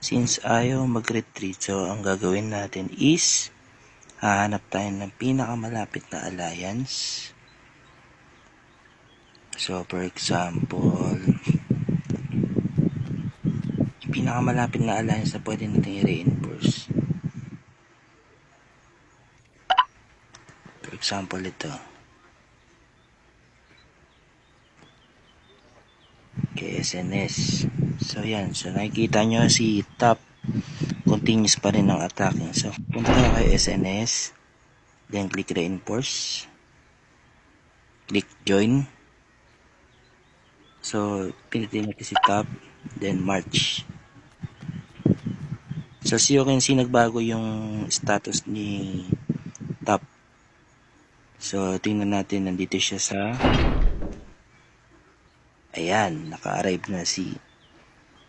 Since ayaw mag-retreat, so ang gagawin natin is hahanap tayo ng pinakamalapit na alliance. So for example, yung pinakamalapit na alliance na pwede natin i-reinforce. For example, ito. KSNS. So yan, so nakikita nyo si top continuous pa rin ng attacking. So punta tayo kay SNS, then click reinforce, click join. So pinitin natin si top, then march. So as you can see, nagbago yung status ni top. So tingnan natin, nandito siya sa ayan, naka-arrive na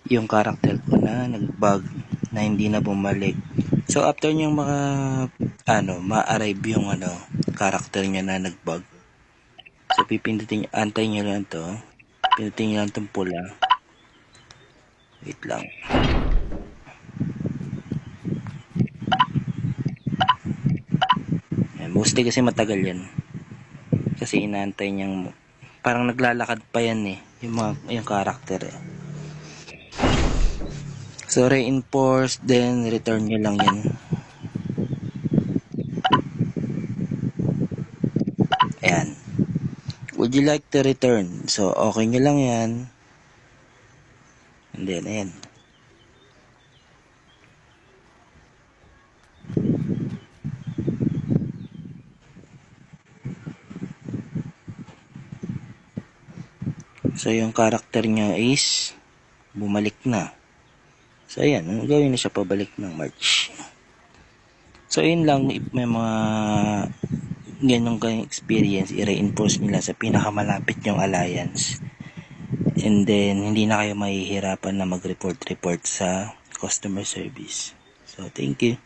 yung character ko na nag-bug na hindi na bumalik. So after niyang ma-arrive yung character niya na nag-bug. So pipindutin niyo, antay niyo lang to. Pindutin niyo lang tong pula. Wait lang. Ayan, mostly kasi matagal yan. Kasi inaantay niyang parang naglalakad pa yan yung character So reinforce, then return nyo lang yan. Ayan. Would you like to return? So okay nyo lang yan. And then ayan. So yung character niya is bumalik na. So ayan, gawin na siya pabalik ng March. So yun lang, may mga ganong kayong experience, i-reinforce nila sa pinakamalapit yung alliance. And then hindi na kayo mahihirapan na mag-report sa customer service. So thank you.